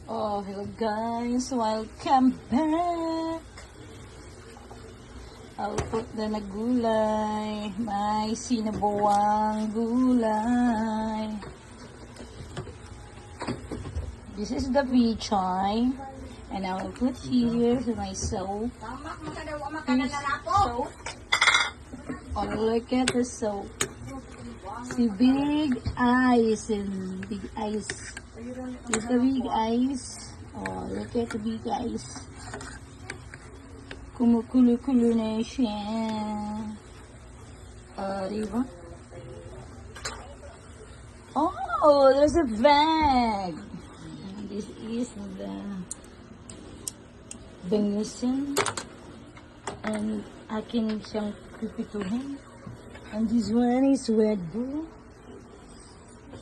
Oh, hello guys, welcome back. I'll put the gulay. May sinabawang gulay. This is the pichay. And I will put here my soap. Soap. Oh, look at the soap. See, big eyes and big eyes. Is the big eyes. Oh, look at the big eyes. Kumukulo-kulo na siya. Diba? Oh, there's a bag. This is the bangusan. And akin siyang pipituhin. And this one is Red Bull.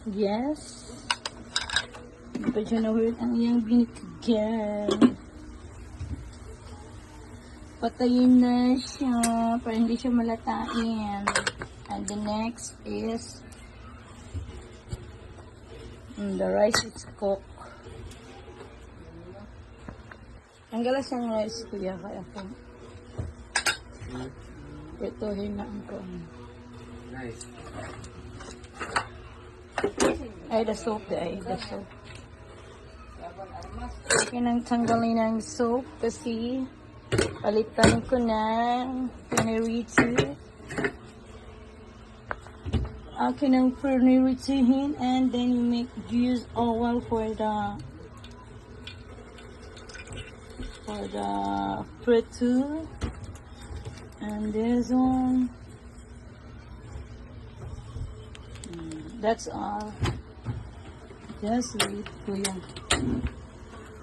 Yes. Hindi pa siya na-hurt ang iyang binigyan. Patayin na siya para hindi siya malatain. And the next is the rice is cooked. Ang galas ng rice kuya kaya po. Ito hinaan ko. Nice. Ay, the soap ay, the soap. Okay, nang tanggalin ng soap kasi palitan ko ng piniriti. Okay, nang piniritihin and then you make use oil for the fritter. And this one. That's all. Just wait ko yan.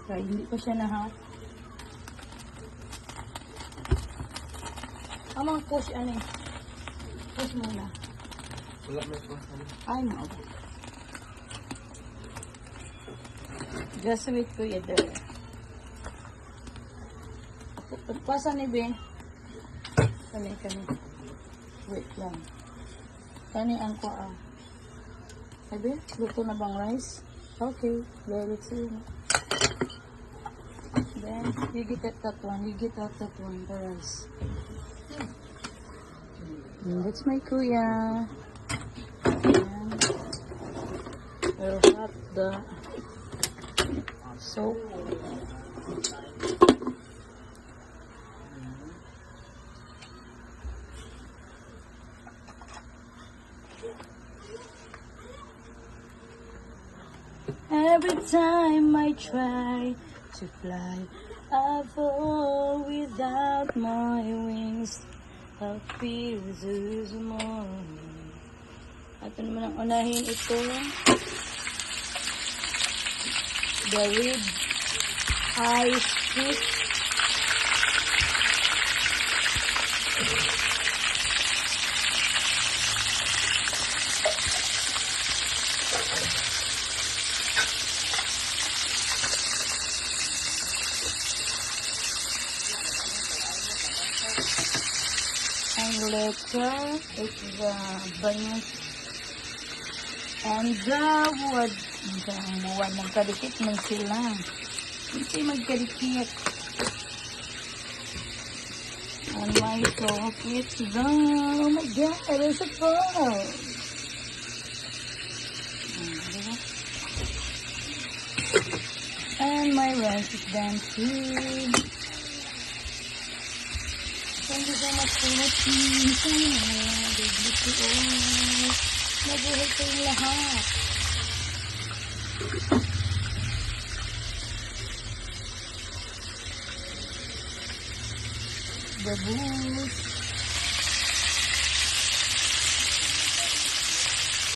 Kaya hindi pa siya na-hot. Amang push ano eh. Push muna. Wala mo po. Ay mo. Just wait ko yan there. Pasa ni Ben. Kani. Wait lang. Kani ang ko ah. Sabi, luto na bang rice? Okay, let it see. Then, you get that one, the rice. And that's my kuya. And we'll have the soap. Every time I try to fly, I fall without my wings. I feel this morning. Ato naman ang unahin ito. The rib eye stick. Ang letter is the bangus and the wood. Ang buwan ng kadikit man sila. Hindi magkadikit. And my soap is done. Oh my God, there's a ball. And my rice is done too. Thank you so much for watching. Sana, baby ko. Mabuhay kayong lahat. Babush.